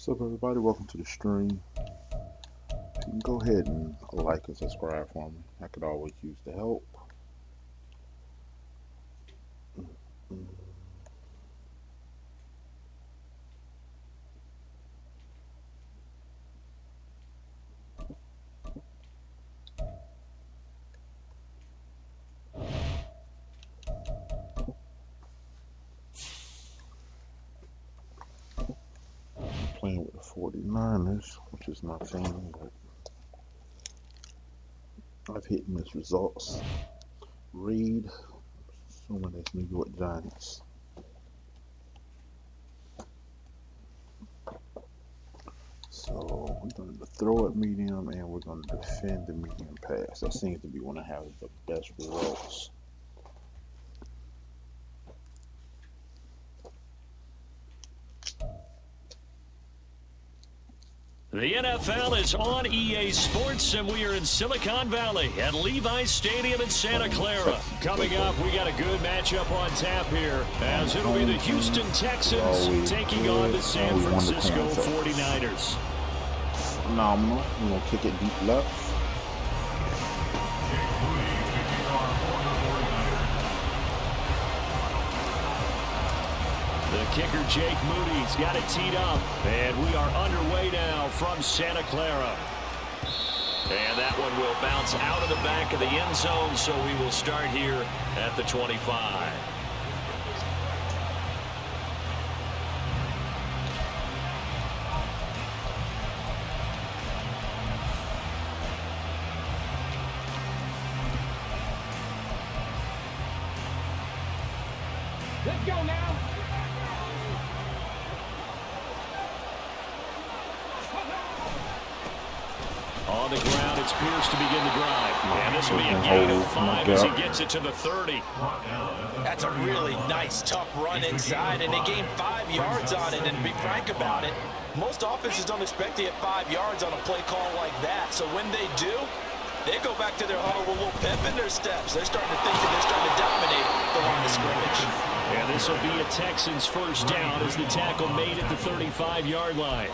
What's up, everybody? Welcome to the stream. You can go ahead and like and subscribe for me. I could always use the help. Playing with the 49ers, which is my team, but I've hit missed results. Reed, assuming that's New York Giants. So we're going to throw it medium and we're going to defend the medium pass. That seems to be when I have the best results. The NFL is on EA Sports, and we are in Silicon Valley at Levi's Stadium in Santa Clara. Coming up, we got a good matchup on tap here, as it'll be the Houston Texans taking on the San Francisco 49ers. Phenomenal. We're going to kick it deep left. The kicker, Jake Moody's got it teed up, and we are underway now from Santa Clara. And that one will bounce out of the back of the end zone, so we will start here at the 25. Let's go now. On the ground, it's Pierce to begin the drive. And this will be a gain of 5 as he gets it to the 30. That's a really nice, tough run inside, and they gained 5 yards on it. And to be frank about it, most offenses don't expect to get 5 yards on a play call like that. So when they do, they go back to their huddle with a little pep in their steps. They're starting to think that they're starting to dominate the line of scrimmage. And this will be a Texans first down as the tackle made at the 35-yard line.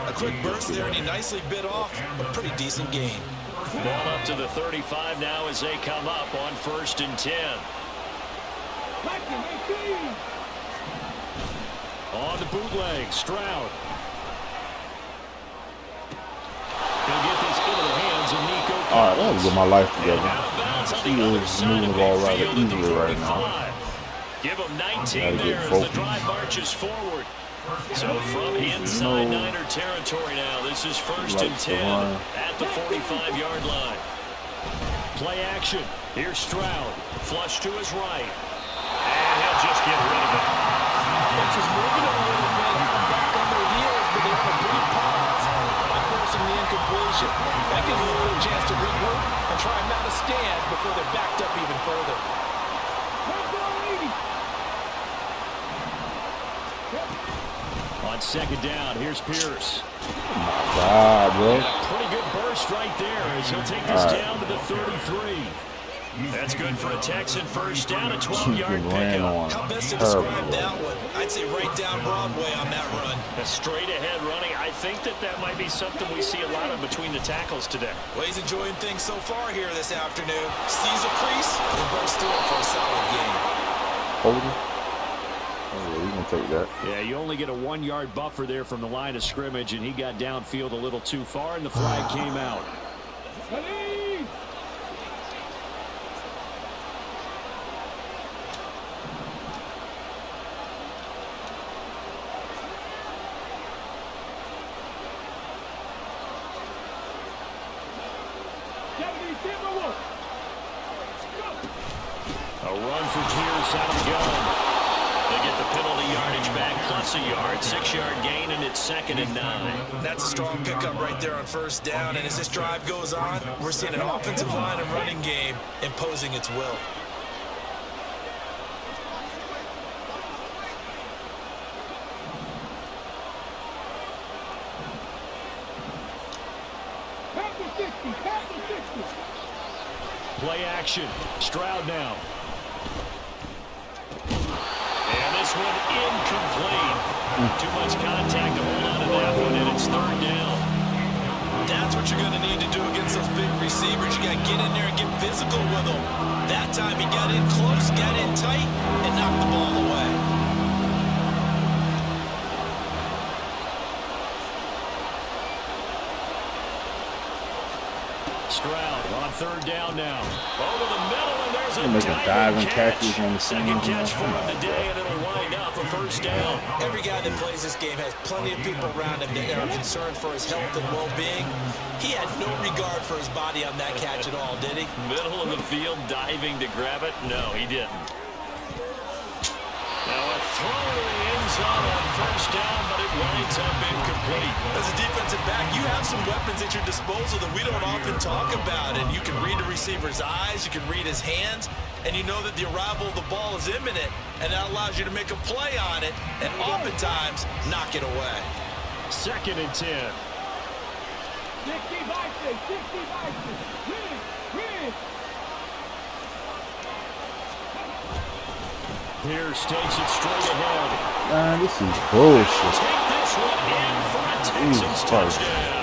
A quick burst there, and he nicely bit off a pretty decent gain. Ball up to the 35 now as they come up on 1st and 10. On the bootleg, Stroud. He'll get this into the hands of Nico. All right, let's get my life together. She is moving the ball rather easily right now. Give him 19 there as the drive marches forward. So from inside Niner territory now, this is 1st and 10 at the 45-yard line. Play action. Here's Stroud. Flush to his right. And he'll just get rid of it. Which was moving a little bit back on their heels, but they had a brief pause by forcing the incompletion. That gives them a good chance to regroup and try and mount a stand before they're backed up even further. On 2nd down, here's Pierce. Wow, bro. Pretty good burst right there as he'll take this down to the 33. That's good for a Texan first down, a 12-yard pickup. How best to describe that one? I'd say right down Broadway on that run. A straight-ahead running. I think that might be something we see a lot of between the tackles today. Well, he's enjoying things so far here this afternoon. Sees a crease and bursts through it for a solid gain. Holding. Oh, yeah, we gonna take that. Yeah, you only get a 1-yard buffer there from the line of scrimmage, and he got downfield a little too far, and the flag came out. A run for Pierce out of the gun. They get the penalty yardage back plus a yard, 6-yard gain, and it's 2nd and 9. That's a strong pickup right there on 1st down, and as this drive goes on, we're seeing an offensive line and running game imposing its will. Play action. Stroud now. And this one incomplete. Too much contact to hold on to that one. get in there and get physical with him. That time he got in close, got in tight, and knocked the ball away. Stroud on third down now. Over the middle, and there's a diving catch. catches on the Second catch for him today, and it'll wind up a first down. Every guy that plays this game has plenty of people around him that are concerned for his health and well-being. He had no regard for his body on that catch at all, did he? Middle of the field, diving to grab it. No, he didn't. Now a throw to the end zone on first down, but it winds up incomplete. As a defensive back, you have some weapons at your disposal that we don't often talk about. And you can read the receiver's eyes, you can read his hands, and you know that the arrival of the ball is imminent, and that allows you to make a play on it, and oftentimes knock it away. 2nd and 10. 60 boxes, 60 boxes. Win. Pierce takes it straight ahead. Man, this is bullshit. Take this one in for a Texans touchdown.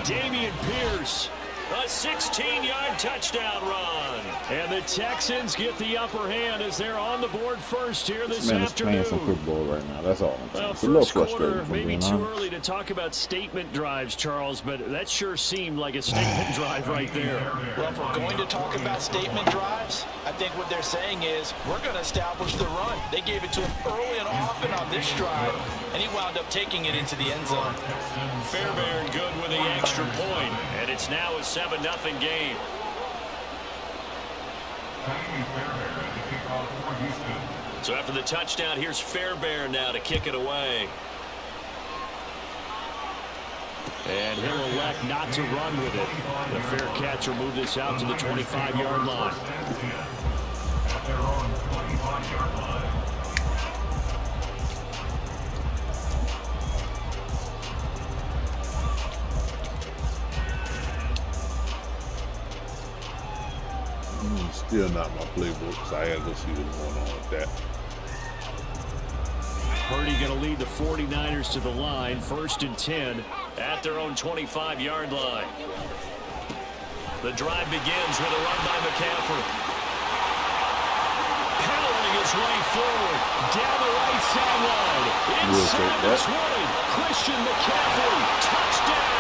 Dameon Pierce, a 16-yard touchdown run. And the Texans get the upper hand as they're on the board first here this Man, afternoon. it's playing some football right now. That's all I'm saying. Well, It's a little first quarter, frustrating for maybe me, too early to talk about statement drives, Charles, but that sure seemed like a statement drive right there. Well, if we're going to talk about statement drives, I think what they're saying is we're going to establish the run. They gave it to him early and often on this drive, and he wound up taking it into the end zone. Fairbairn good with the extra point, and it's now a 7-0 game. So after the touchdown, here's Fairbairn now to kick it away. And he'll elect not to run with it. The fair catch will move this out to the 25-yard line. Still not my playbook, so I gotta go see what's going on with that. Purdy going to lead the 49ers to the line, 1st and 10 at their own 25-yard line. The drive begins with a run by McCaffrey. Powering his way forward down the right sideline. Inside the 20, Christian McCaffrey, touchdown,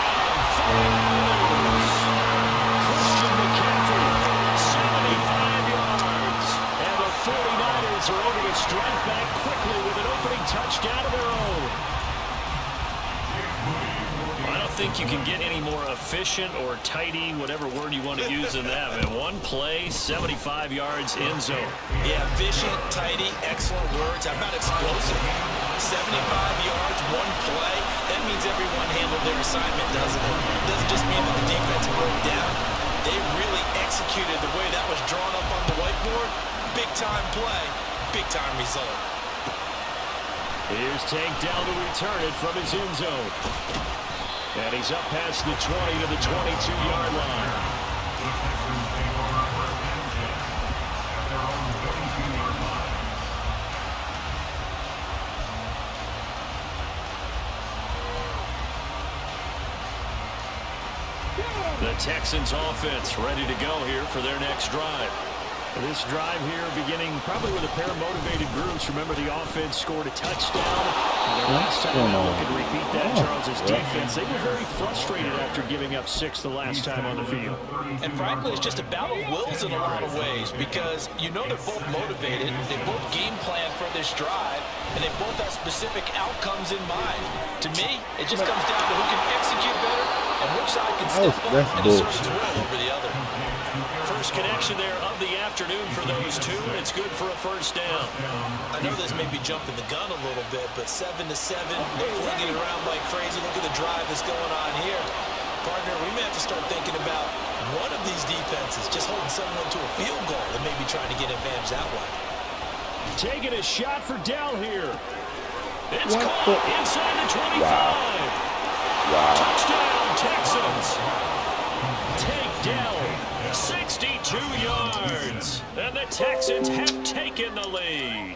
49ers. Christian McCaffrey, 75 yards. And the 49ers are able to strike back quickly with an opening touchdown of their own. I don't think you can get any more efficient or tidy, whatever word you want to use in that. In one play, 75 yards, end zone. Yeah, efficient, tidy, excellent words. How about explosive? 75 yards, one play. That means everyone handled their assignment, doesn't it? It doesn't just mean that the defense broke down. They really executed the way that was drawn up on the whiteboard. Big-time play, big-time result. Here's Tank down to return it from his end zone. And he's up past the 20 to the 22-yard line. The Texans offense ready to go here for their next drive. This drive here beginning probably with a pair of motivated groups. Remember, the offense scored a touchdown. And last time out, look and repeat that, Charles' defense. They were very frustrated after giving up 6 the last time on the field. And frankly, it's just a battle of wills in a lot of ways because you know they're both motivated. They both game plan for this drive, and they both have specific outcomes in mind. To me, it just comes down to who can execute better and which side can step up and assert its will over the other. First connection there of the afternoon for those two, and it's good for a first down. I know this may be jumping the gun a little bit, but 7-7, they're flinging it around like crazy. Look at the drive that's going on here. Partner, we may have to start thinking about one of these defenses just holding someone to a field goal and maybe trying to get advantage that way. Taking a shot for Dell here. It's caught inside the 25. Wow. Touchdown, Texans. Take Dell. 62 yards, and the Texans have taken the lead.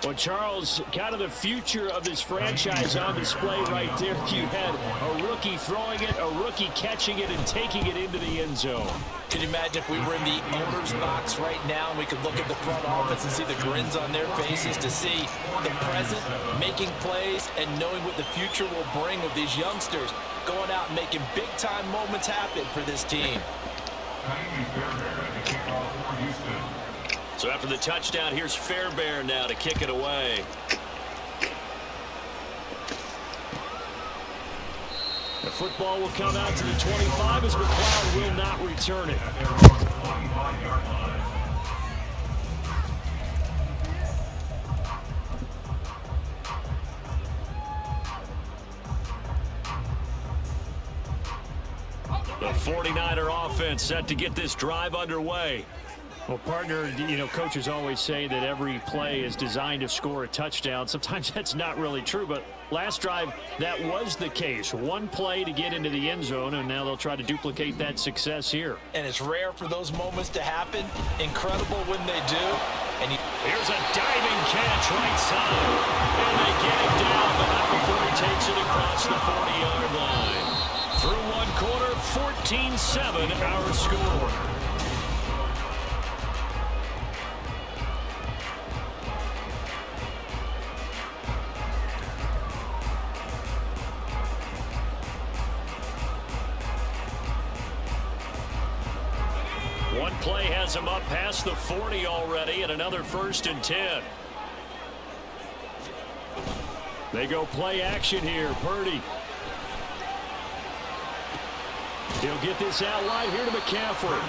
Well, Charles, kind of the future of this franchise on display right there. You had a rookie throwing it, a rookie catching it, and taking it into the end zone. Could you imagine if we were in the owner's box right now and we could look at the front office and see the grins on their faces, to see the present making plays and knowing what the future will bring with these youngsters going out and making big-time moments happen for this team. So after the touchdown, here's Fairbairn now to kick it away. The football will come out to the 25 as McLeod will not return it. The 49er offense set to get this drive underway. Well, partner, you know, coaches always say that every play is designed to score a touchdown. Sometimes that's not really true, but last drive, that was the case. One play to get into the end zone, and now they'll try to duplicate that success here. And it's rare for those moments to happen. Incredible when they do. And here's a diving catch right side. And they get him down, but not before he takes it across the 40-yard line. Through one quarter, 14-7 our score. One play has him up past the 40 already, and another 1st and 10. They go play action here. Purdy. He'll get this out wide here to McCaffrey.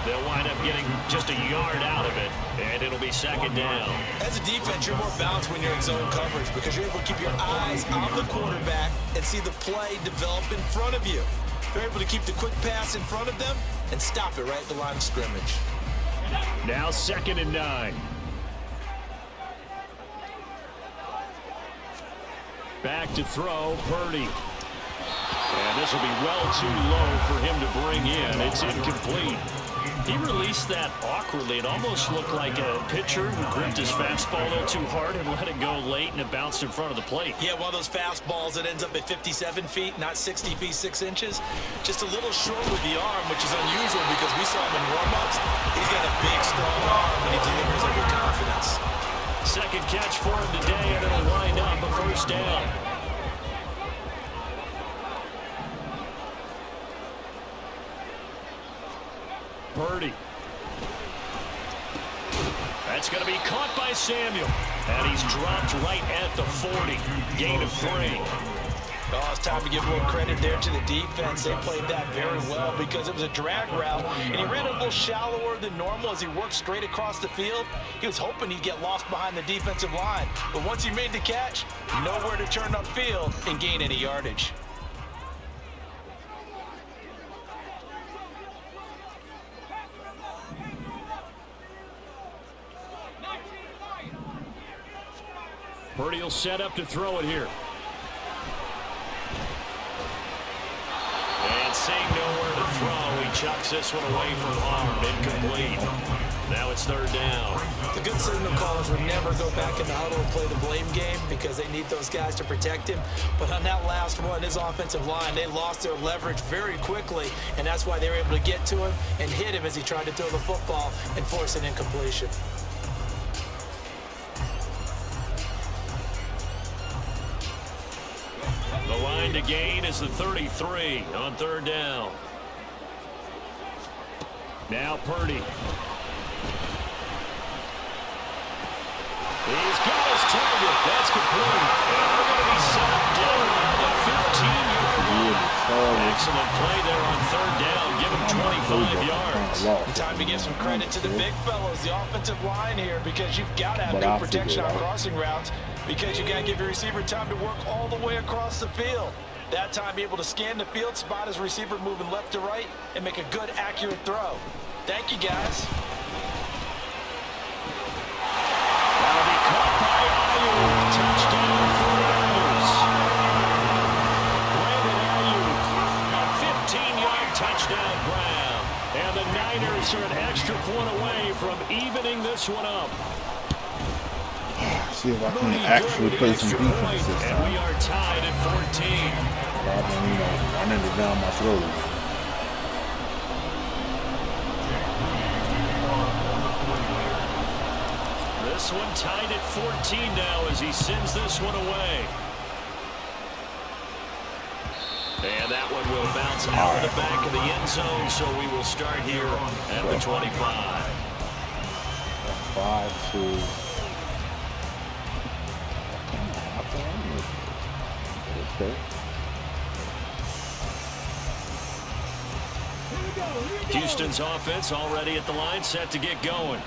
They'll wind up getting just a yard out of it, and it'll be 2nd down. As a defense, you're more balanced when you're in zone coverage because you're able to keep your eyes on the quarterback and see the play develop in front of you. They're able to keep the quick pass in front of them and stop it right at the line of scrimmage. Now 2nd and 9. Back to throw, Purdy. And this will be well too low for him to bring in. It's incomplete. He released that awkwardly. It almost looked like a pitcher who gripped his fastball a little too hard and let it go late, and it bounced in front of the plate. Yeah, one of those fastballs that ends up at 57 feet, not 60 feet, 6 inches. Just a little short with the arm, which is unusual because we saw him in warm-ups. He's got a big, strong arm when he delivers it with confidence. 2nd catch for him today, and it'll wind up a 1st down. Purdy. That's going to be caught by Samuel. And he's dropped right at the 40. Gain of 3. Oh, it's time to give more credit there to the defense. They played that very well because it was a drag route, and he ran a little shallower than normal as he worked straight across the field. He was hoping he'd get lost behind the defensive line. But once he made the catch, nowhere to turn upfield and gain any yardage. Purdy will set up to throw it here. And seeing nowhere to throw, he chucks this one away from arm. Incomplete. Now it's 3rd down. The good signal callers would never go back in the huddle and play the blame game because they need those guys to protect him. But on that last one, his offensive line, they lost their leverage very quickly, and that's why they were able to get to him and hit him as he tried to throw the football and force an incompletion. The line to gain is the 33 on 3rd down. Now Purdy. He's got his target. That's complete. And they're going to be set down around the 15-yard line. Excellent play there on 3rd down. Give him 25 yards. Time to give some credit to the big fellows, the offensive line here, because you've got to have good protection on crossing routes, because you got to give your receiver time to work all the way across the field. That time, be able to scan the field, spot his receiver moving left to right, and make a good, accurate throw. Thank you, guys. That'll be caught by Ayuk. Touchdown 49ers. Brandon Ayuk, a 15-yard touchdown grab. And the Niners are an extra point away from evening this one up. See if I can actually play some defense this and time. we are tied at 14. Rather than, running it down my throat. This one tied at 14 now as he sends this one away. And that one will bounce out of the back of the end zone, so we will start here at the 25. 5-2. Okay. Houston's offense already at the line, set to get going.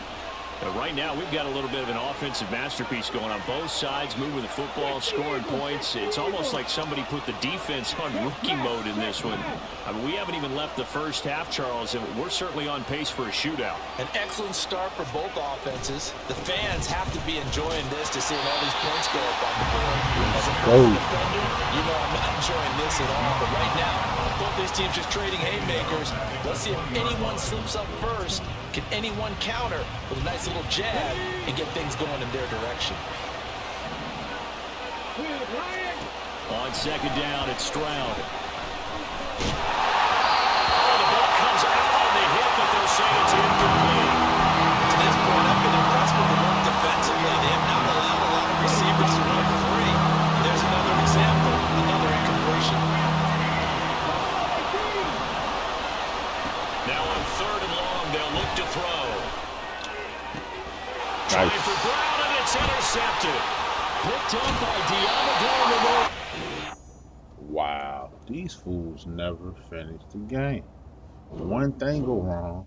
Right now, we've got a little bit of an offensive masterpiece going on both sides, moving the football, scoring points. It's almost like somebody put the defense on rookie mode in this one. I mean, we haven't even left the first half, Charles, and we're certainly on pace for a shootout. An excellent start for both offenses. The fans have to be enjoying this to seeing all these points go up on the board. As a defender, you know I'm not enjoying this at all. But right now, both these teams just trading haymakers. Let's see if anyone slips up first. Can anyone counter with a nice little jab and get things going in their direction? On second down, it's Stroud. Oh, the ball comes out on the hip, but they'll say it's incomplete. To this point, I've been impressed with the work defensively. They have not allowed a lot of receivers to run free. There's another example, another incompletion. Now on third and long, they'll look to throw. Trying for Brown, and it's intercepted. Picked up by Diamador. Wow, these fools never finish the game. One thing go wrong.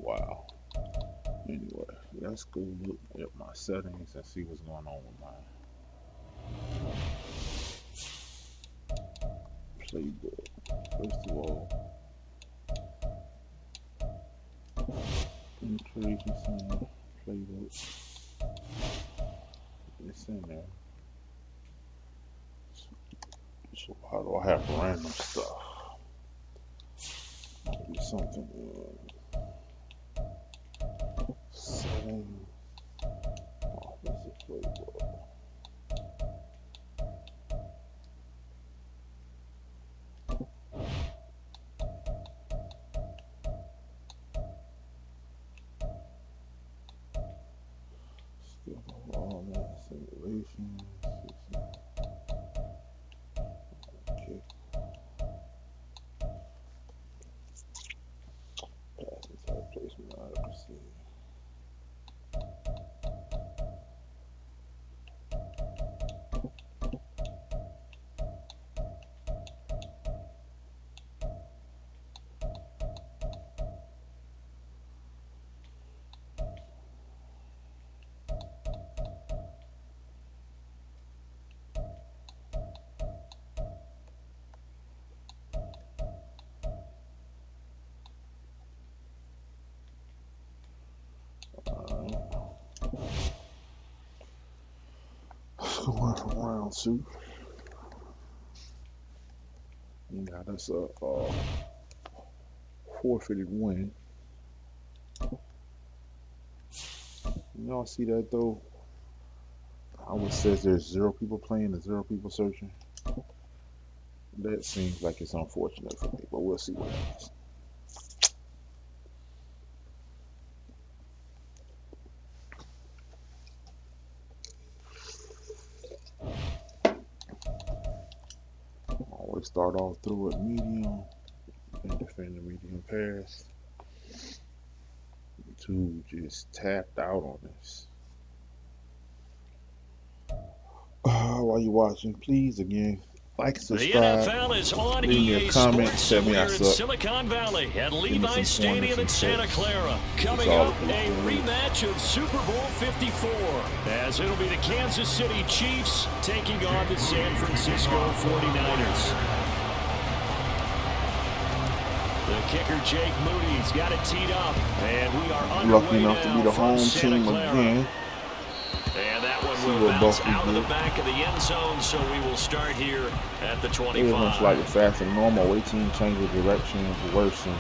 Wow. Anyway, let's go look at my settings and see what's going on with mine. Playbook. First of all, penetration playbook. It's in there. So how do I have random stuff? Maybe something settings. Offensive playbook. Simulations. Okay. Passes, high placement, accuracy. Going from round two. You got us a forfeited win. Y'all see that though? How it says there's 0 people playing and 0 people searching. That seems like it's unfortunate for me, but we'll see what happens. Always start off through at medium and defend the medium pass. Dude just tapped out on this. While you're watching, please again like, subscribe, the NFL is on leave me a EA comment, Sports, tell me we're I in suck. Silicon Valley at Levi's Stadium in Santa Clara. Coming all up, a rematch of Super Bowl 54, as it'll be the Kansas City Chiefs taking on the San Francisco 49ers. The kicker, Jake Moody's got it teed up, and we are underway Lucky enough to be the home team again. And that one will bounce out of the back of the end zone, so we will start here at the 25. It was slightly faster than normal. Away team changes directions, worsen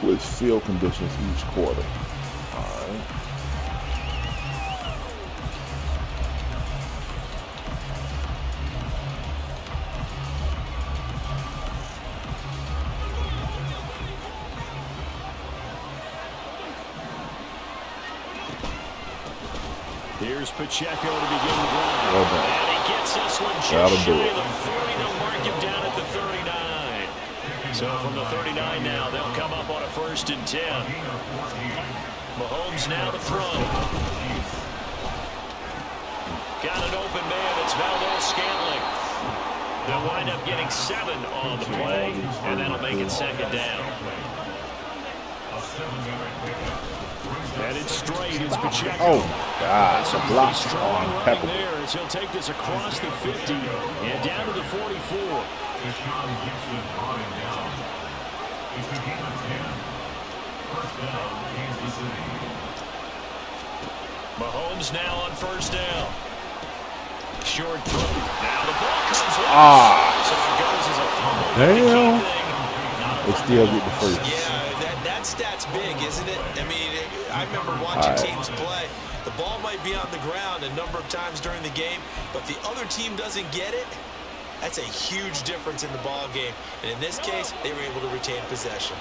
with field conditions each quarter. All right. Here's Pacheco to begin the drive. And he gets this one just shy of the 40. They'll mark him down at the 39. So from the 39 now, they'll come up on a 1st and 10. Mahomes now to throw. Got an open man. It's Valdez-Scantling. They'll wind up getting 7 on the play, and that'll make it 2nd down. And it's straight. It's Pacheco. Oh, God. That's a block strong on running there as he'll take this across the 50 and down to the 44. Mahomes now on 1st down. Short throw. Now the ball comes loose. So it goes as a fumble. Damn. They still get the first. Yeah, that stat's big, isn't it? I mean, I remember watching teams play. The ball might be on the ground a number of times during the game, but the other team doesn't get it. That's a huge difference in the ball game. And in this case, they were able to retain possession.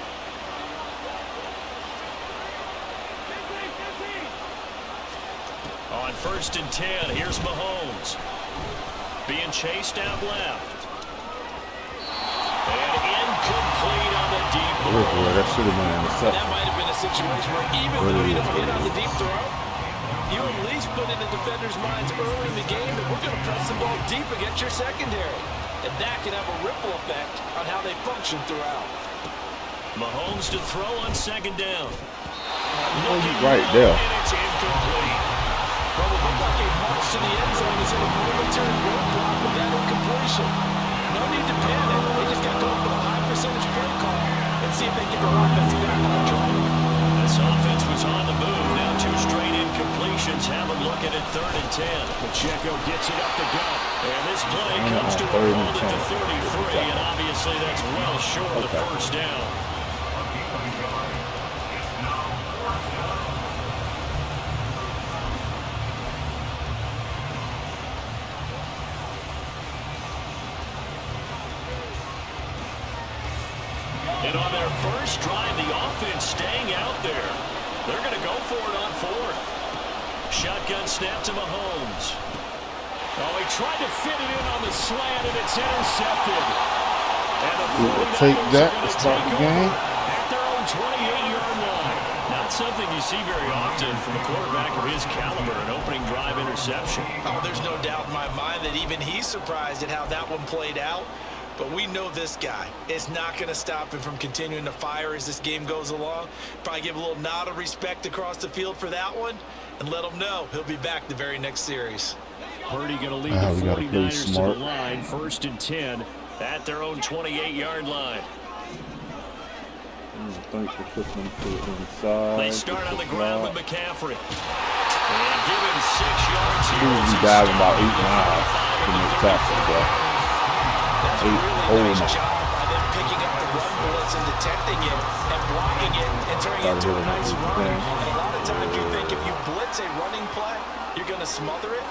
On 1st and 10, here's Mahomes. Being chased out left. And incomplete on the deep ball. That should have been intercepted. That might have been a situation where even though he doesn't hit on the deep throw, you at least put in the defender's minds early in the game that we're going to press the ball deep against your secondary. And that can have a ripple effect on how they function throughout. Mahomes to throw on 2nd down. Right there. And it's incomplete. Well, it looked like a march to the end zone is in a momentary roadblock with that incompletion. No need to panic. They just got to go with a high percentage play call and see if they get their offense back on track. This offense was on the move. Now 2 straight incompletions. Have them looking at 3rd and 10. Pacheco gets it up the gut. And this play comes to a hold at the 33. And obviously that's well short of the 1st down. And on their first drive, the offense staying out there. They're going to go for it on 4th. Shotgun snap to Mahomes. Oh, he tried to fit it in on the slant, and it's intercepted. And the We will take that to start the game. At their own 28-yard line. Not something you see very often from a quarterback of his caliber, an opening drive interception. Oh, there's no doubt in my mind that even he's surprised at how that one played out. But we know this guy is not going to stop him from continuing to fire as this game goes along. Probably give a little nod of respect across the field for that one and let him know he'll be back the very next series. Purdy going to lead the 49ers to the line. 1st and 10 at their own 28-yard line. They start on the ground with McCaffrey. And give him 6 yards here. He's diving about 8 miles to make tackle, bro. That's a really nice job by them picking up the run blitz and detecting it and blocking it and turning it into a nice run. And a lot of times you think if you blitz a running play, you're going to smother it.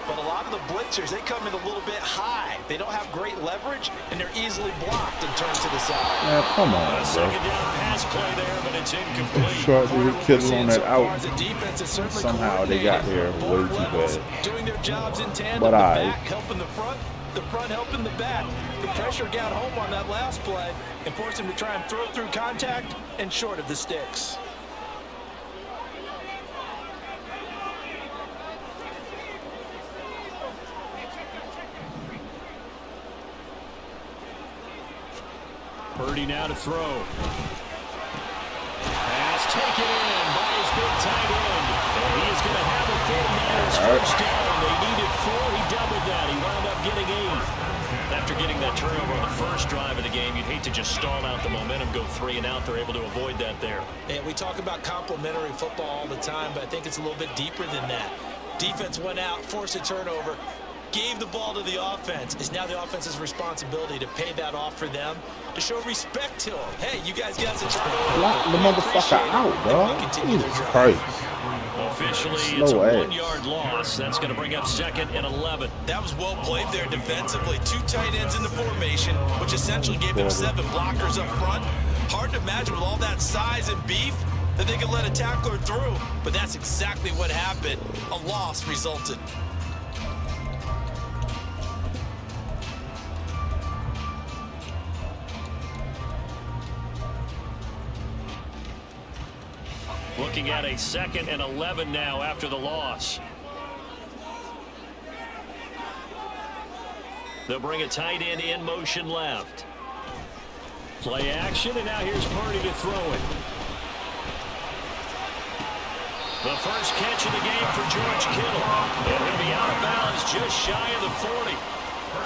But a lot of the blitzers, they come in a little bit high. They don't have great leverage, and they're easily blocked and turned to the side. Yeah, come on, bro. Second down pass play there, but it's incomplete. Short to kill on that out. The Somehow they got there way too bad. Doing their jobs in tandem. But the back helping the front helping the back. The pressure got home on that last play and forced him to try and throw through contact and short of the sticks. Purdy now to throw. Pass taken in by his big tight end. And he is going to have a 49ers first down. They needed 4. He doubled that. He wound up getting 8. After getting that turnover on the first drive of the game, you'd hate to just stall out the momentum, go 3 and out. They're able to avoid that there. And we talk about complementary football all the time, but I think it's a little bit deeper than that. Defense went out, forced a turnover, gave the ball to the offense. It's now the offense's responsibility to pay that off for them, to show respect to them. Hey, you guys got some turnover. Lock the motherfucker out, dog. Jesus Christ. Officially, Slow it's a ass. 1-yard loss. That's going to bring up 2nd and 11. That was well played there defensively. 2 tight ends in the formation, which essentially gave them 7 blockers up front. Hard to imagine with all that size and beef that they could let a tackler through, but that's exactly what happened. A loss resulted. Looking at a 2nd and 11 now after the loss. They'll bring a tight end in motion left. Play action, and now here's Purdy to throw it. The first catch of the game for George Kittle. And he'll be out of bounds just shy of the 40.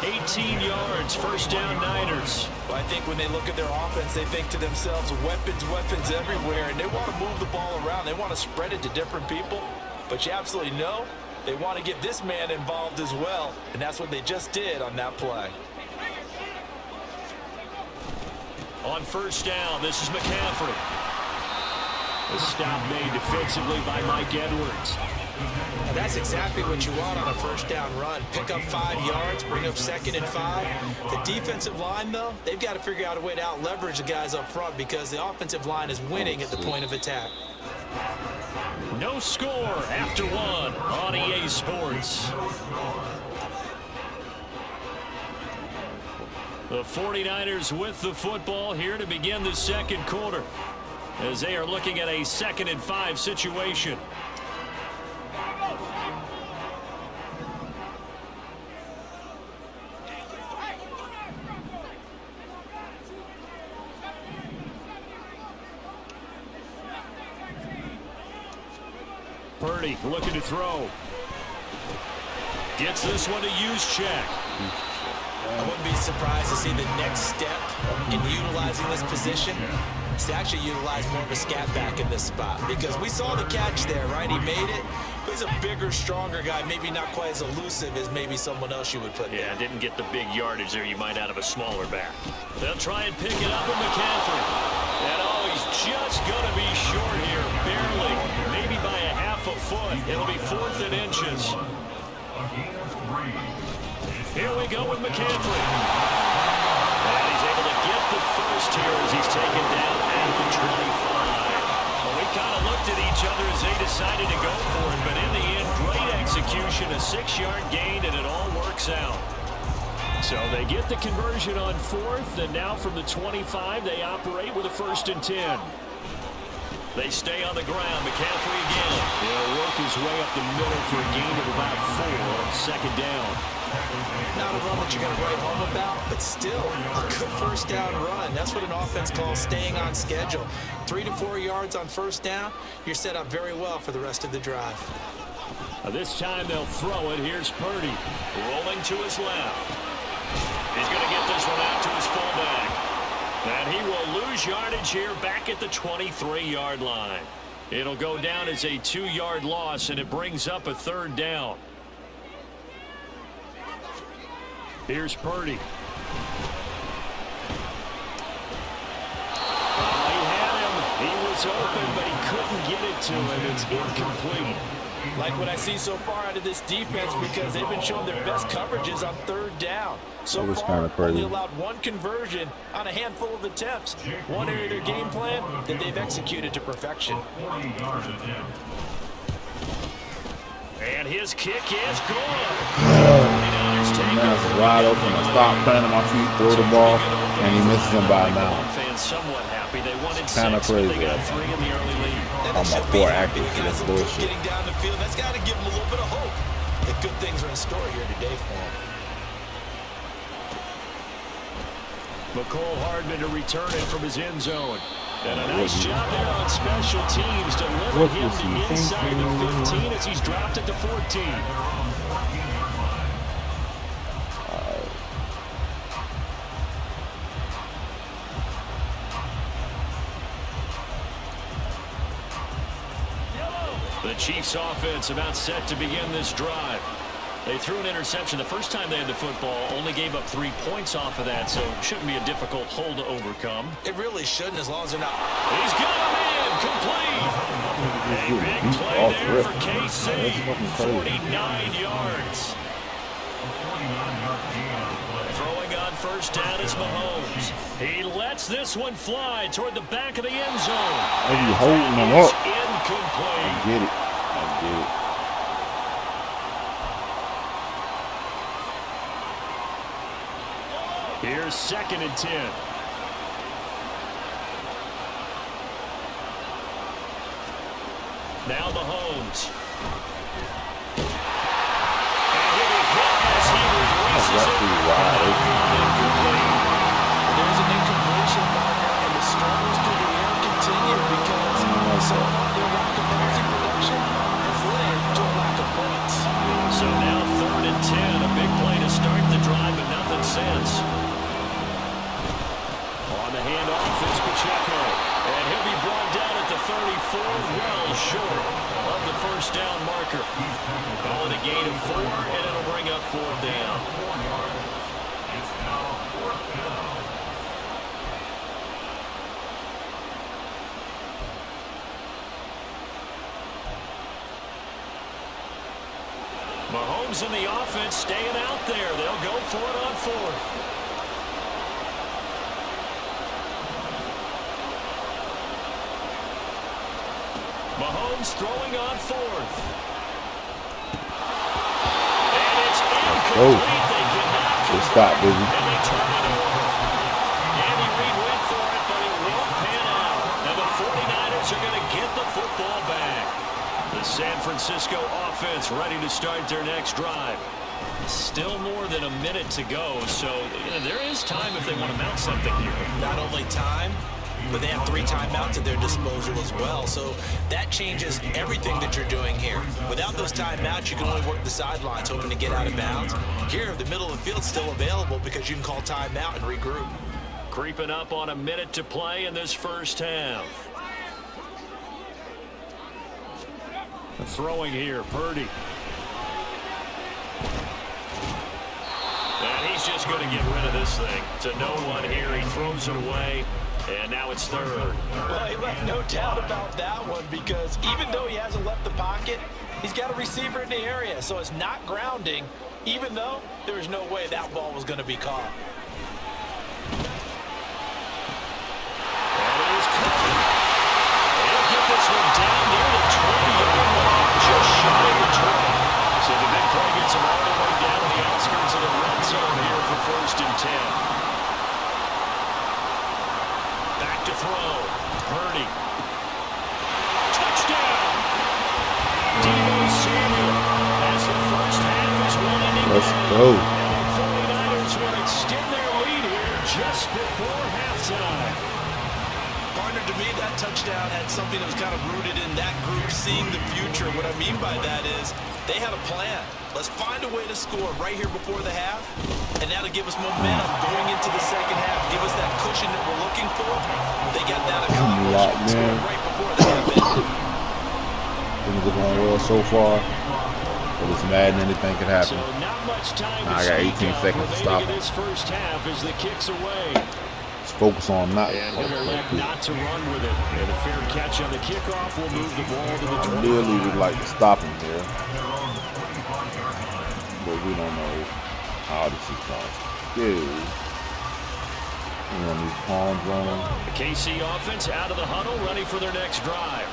18 yards, first down Niners. Well, I think when they look at their offense, they think to themselves, weapons everywhere, and they want to move the ball around. They want to spread it to different people, but you absolutely know they want to get this man involved as well, and that's what they just did on that play. On first down, this is McCaffrey. A stop made defensively by Mike Edwards. And that's exactly what you want on a first down run. Pick up 5 yards, bring up 2nd and 5. The defensive line, though, they've got to figure out a way to out-leverage the guys up front because the offensive line is winning at the point of attack. No score after 1 on EA Sports. The 49ers with the football here to begin the second quarter as they are looking at a 2nd and 5 situation. Purdy looking to throw. Gets this one to use check. I wouldn't be surprised to see the next step in utilizing this position is to actually utilize more of a scat back in this spot. Because we saw the catch there, right? He made it. But he's a bigger, stronger guy, maybe not quite as elusive as maybe someone else you would put there. Yeah, didn't get the big yardage there you might out of a smaller back. They'll try and pick it up with McCaffrey. And oh, he's just going to be short here, barely. Maybe by a half a foot. It'll be 4th and inches. Here we go with McCaffrey. And he's able to get the first here as he's taken down at the 25. Well, we kind of looked at each other as they decided to go for it, but in the end, great execution, a 6-yard gain, and it all works out. So they get the conversion on 4th, and now from the 25, they operate with a 1st and 10. They stay on the ground. McCaffrey again. He'll work his way up the middle for a gain of about 4, 2nd down. Not a run that you're going to write home about, but still a good first down run. That's what an offense calls staying on schedule. 3 to 4 yards on first down, you're set up very well for the rest of the drive. This time they'll throw it. Here's Purdy rolling to his left. He's going to get this one out to his fullback. And he will lose yardage here back at the 23-yard line. It'll go down as a 2-yard loss, and it brings up a 3rd down. Here's Purdy. He had him. He was open, but he couldn't get it to him. It's incomplete. Like what I see so far out of this defense because they've been showing their best coverages on 3rd down. So far, only allowed 1 conversion on a handful of attempts. One area of their game plan that they've executed to perfection. And his kick is good. That's wide open. I stop planting my feet, throw the ball, and he misses him by a mile. Fans somewhat happy. They wanted 6, Kind of crazy. but they got 3 in the early lead. On my poor acting for this bullshit. Getting down the field, that's got to give them a little bit of hope that good things are in store here today for them. McCole Hardman to return it from his end zone. And a nice job there on special teams to limit him to inside the 15 as he's dropped at the 14. The Chiefs offense about set to begin this drive. They threw an interception the first time they had the football, only gave up 3 points off of that, so it shouldn't be a difficult hole to overcome. It really shouldn't, as long as they're not. He's got him in, complete. A big play there for KC, 49 yards. Throwing on first down is Mahomes. He lets this one fly toward the back of the end zone. Maybe holding him up. Incomplete. I get it. I get it. Here's 2nd and 10. Now Mahomes. And he'll be hit as he releases it. Incomplete. There's an incompletion, partner, and the struggles through the air continue because so far their lack of passing production has led to a lack of points. So now 3rd and 10. A big play to start the drive, but nothing since. On the handoff is Pacheco, and he'll be brought down at the 34, well short of the first down marker. Call it a gain of 4, and it'll bring up 4th down. Mahomes and the offense staying out there. They'll go for it on 4th. Mahomes throwing on 4th. And it's incomplete. They cannot Good stop, baby. and they turn it over. Andy Reid went for it, but it won't pan out. Now the 49ers are going to get the football back. The San Francisco offense ready to start their next drive. Still more than a minute to go, so there is time if they want to mount something here. Not only time, but they have 3 timeouts at their disposal as well. So that changes everything that you're doing here. Without those timeouts, you can only work the sidelines, hoping to get out of bounds. Here, the middle of the field's still available because you can call timeout and regroup. Creeping up on a minute to play in this first half. Throwing here, Purdy. And he's just going to get rid of this thing to no one here. He throws it away. And now it's 3rd. Well, he left no doubt about that one because even though he hasn't left the pocket, he's got a receiver in the area. So it's not grounding, even though there was no way that ball was going to be caught. And it is caught. He'll get this one down near the 20-yard line, just shy of the 20. So the big play gets him all the way down to the outskirts of the red zone here for 1st and 10. To throw. Purdy. Touchdown. Deebo Samuel as the first half is winding down. Let's go. And the 49ers will extend their lead here just before halftime. Partner, to me, that touchdown had something that was kind of rooted in that group seeing the future. What I mean by that is they had a plan. Let's find a way to score right here before the half, and that'll give us momentum going into the second half. Give us that cushion that we're looking for. They got that accomplished. Scored right before the half ended. Things are going well so far. But it's Madden, anything could happen. So not much time I got 18 seconds to stop it. This first half as the kicks away. Let's focus on not. And he'll elect not to run with it. And a fair catch on the kickoff will move the ball to the 25. Ideally, we'd like to stop him here. But we don't know how this is going to go. And these palms running. The KC offense out of the huddle, ready for their next drive.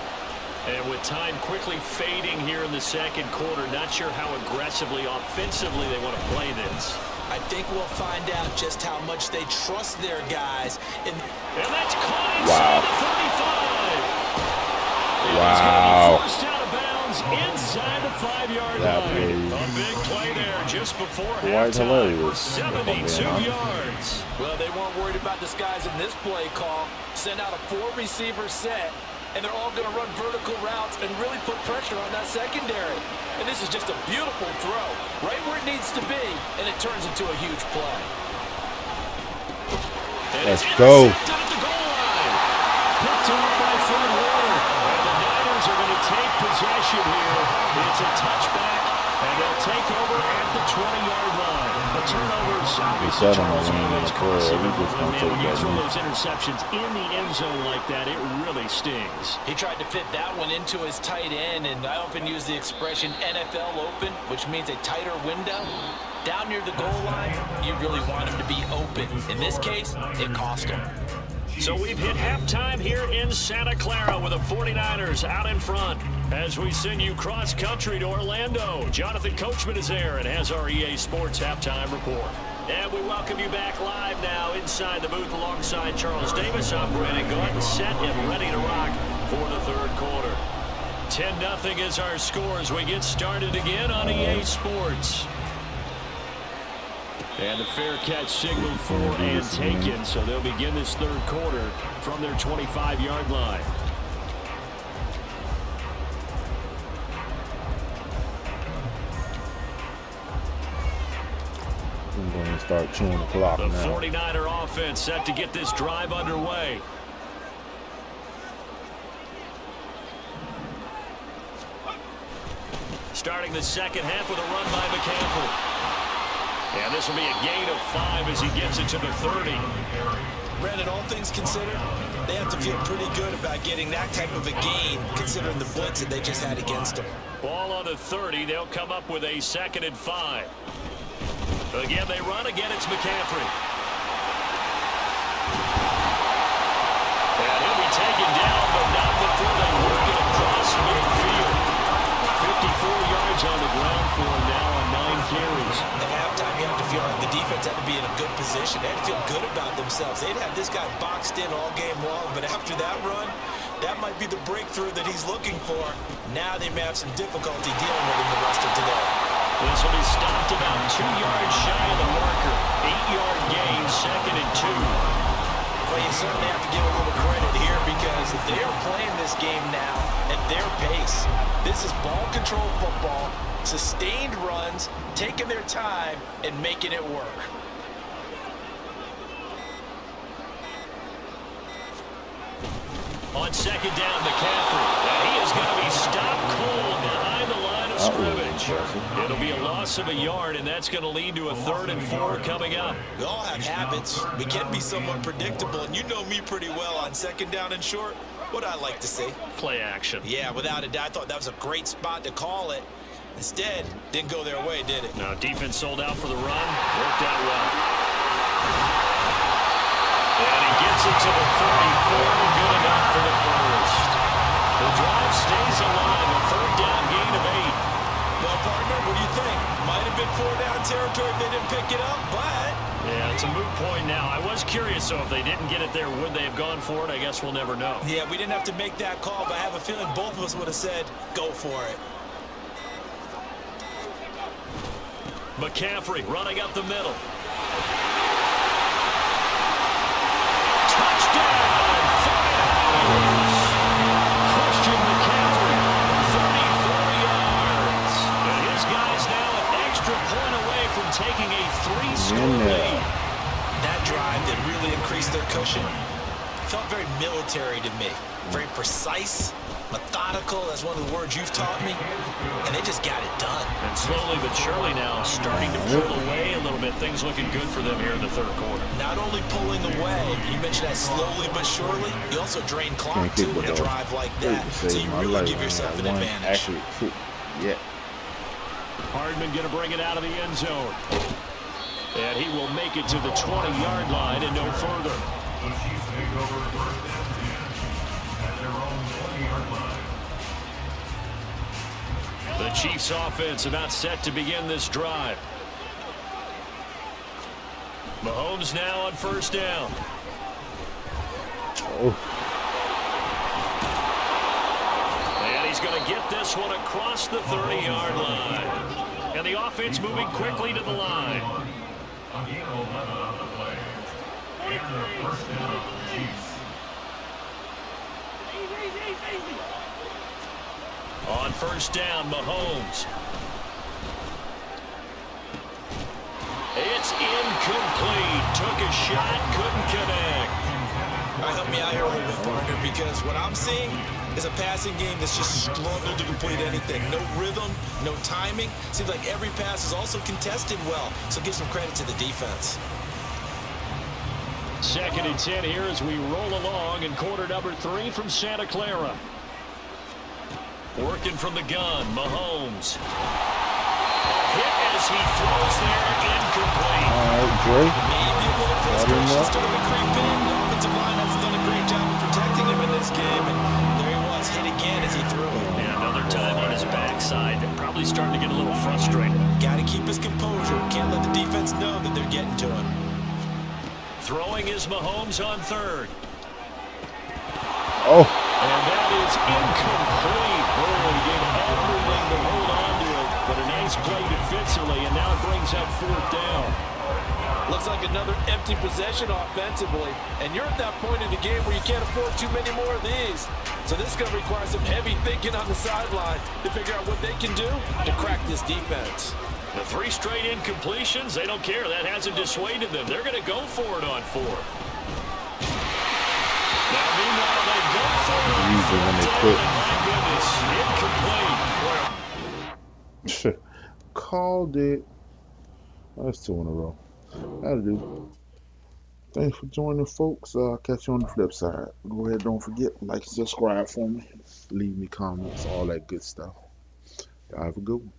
And with time quickly fading here in the second quarter, not sure how aggressively, offensively they want to play this. I think we'll find out just how much they trust their guys. And that's caught inside the 35. Wow. Forced out of bounds inside the 5-yard line. A big play there just before halftime. 72 yards. Well, they weren't worried about disguising this play call. Send out a 4-receiver set, and they're all going to run vertical routes and really put pressure on that secondary. And this is just a beautiful throw, right where it needs to be, and it turns into a huge play. Let's go. At the goal line. Picked up by Fred Warner. And the Niners are going to take possession possession here. It's a touchback, and they'll take over at the 20-yard line. The turnovers, obviously, Charles, always cost them. When you throw those interceptions in the end zone like that, it really stings. He tried to fit that one into his tight end, and I often use the expression NFL open, which means a tighter window. Down near the goal line, you really want him to be open. In this case, it cost him. So we've hit halftime here in Santa Clara with the 49ers out in front. As we send you cross-country to Orlando, Jonathan Coachman is there and has our EA Sports halftime report. And we welcome you back live now inside the booth alongside Charles Davis. I'm Brandon Gordon, set and ready to rock for the third quarter. 10-0 is our score as we get started again on EA Sports. And the fair catch signal for and taken, so they'll begin this third quarter from their 25-yard line. I'm going to start chewing the clock now. The 49er offense set to get this drive underway. Starting the second half with a run by McCaffrey. And this will be a gain of 5 as he gets it to the 30. Brandon, all things considered, they have to feel pretty good about getting that type of a gain, considering the blitz that they just had against them. Ball on the 30. They'll come up with a 2nd and 5. Again, they run. Again, it's McCaffrey. And he'll be taken down, but not before they work it across midfield. 54 yards on the ground for him now on 9 carries. At halftime, you have to feel like the defense had to be in a good position. They had to feel good about themselves. They'd had this guy boxed in all game long, but after that run, that might be the breakthrough that he's looking for. Now they may have some difficulty dealing with him the rest of today. This will be stopped about 2 yards shy of the marker. 8-yard gain, 2nd and 2. Well, you certainly have to give a little credit here because they're playing this game now at their pace. This is ball control football, sustained runs, taking their time, and making it work. On 2nd down, McCaffrey. And he is going to be stopped cold behind the line of scrimmage. It'll be a loss of a yard, and that's going to lead to a 3rd and 4 coming up. We all have habits. We can be somewhat predictable, and you know me pretty well on 2nd down and short. What I like to see. Play action. Yeah, without a doubt. I thought that was a great spot to call it. Instead, didn't go their way, did it? No, defense sold out for the run. Worked out well. And he gets it to the 34. Good enough for the first. The drive stays alive. A 3rd down gain of 8. Well, partner, what do you think? Might have been 4-down territory if they didn't pick it up, but... Yeah, it's a moot point now. I was curious, so if they didn't get it there, would they have gone for it? I guess we'll never know. Yeah, we didn't have to make that call, but I have a feeling both of us would have said, go for it. McCaffrey running up the middle. Touchdown! Christian McCaffrey, 34 yards. And his guys now an extra point away from taking a 3-score lead. That drive that really increased their cushion felt very military to me. Very precise, methodical, that's one of the words you've taught me, and they just got it done. And slowly but surely now starting to pull away a little bit. Things looking good for them here in the 3rd quarter. Not only pulling away, you mentioned that slowly but surely, you also drain clock too with a drive like that, so you really give yourself an advantage. Yeah. Hardman going to bring it out of the end zone. And he will make it to the 20-yard line and no further. The Chiefs offense about set to begin this drive. Mahomes now on 1st down. And he's going to get this one across the 30-yard line. And the offense moving quickly to the line. On 1st down, Mahomes. It's incomplete. Took a shot, couldn't connect. All right, help me out here a little bit, partner, because what I'm seeing is a passing game that's just struggled to complete anything. No rhythm, no timing. Seems like every pass is also contested well, so give some credit to the defense. 2nd and 10 here as we roll along in quarter number 3 from Santa Clara. Working from the gun, Mahomes. Hit as he throws there, incomplete. All right, Dre. Maybe a little frustration starting to creep in. The offensive line hasn't done a great job of protecting him in this game, and there he was, hit again as he threw it. And another time on his backside. They're probably starting to get a little frustrated. Got to keep his composure. Can't let the defense know that they're getting to him. Throwing is Mahomes on 3rd. Oh. And that is incomplete. Oh, he did everything to hold on to it, but a nice play defensively, and now it brings up 4th down. Looks like another empty possession offensively, and you're at that point in the game where you can't afford too many more of these. So this is going to require some heavy thinking on the sideline to figure out what they can do to crack this defense. The 3 straight incompletions, they don't care. That hasn't dissuaded them. They're going to go for it on 4th. Now, meanwhile, they go for it on 4th down. My goodness, incomplete. Called it. That's 2 in a row. That'll do. Thanks for joining, folks. I'll catch you on the flip side. Go ahead, don't forget, like, subscribe for me. Leave me comments, all that good stuff. Y'all have a good one.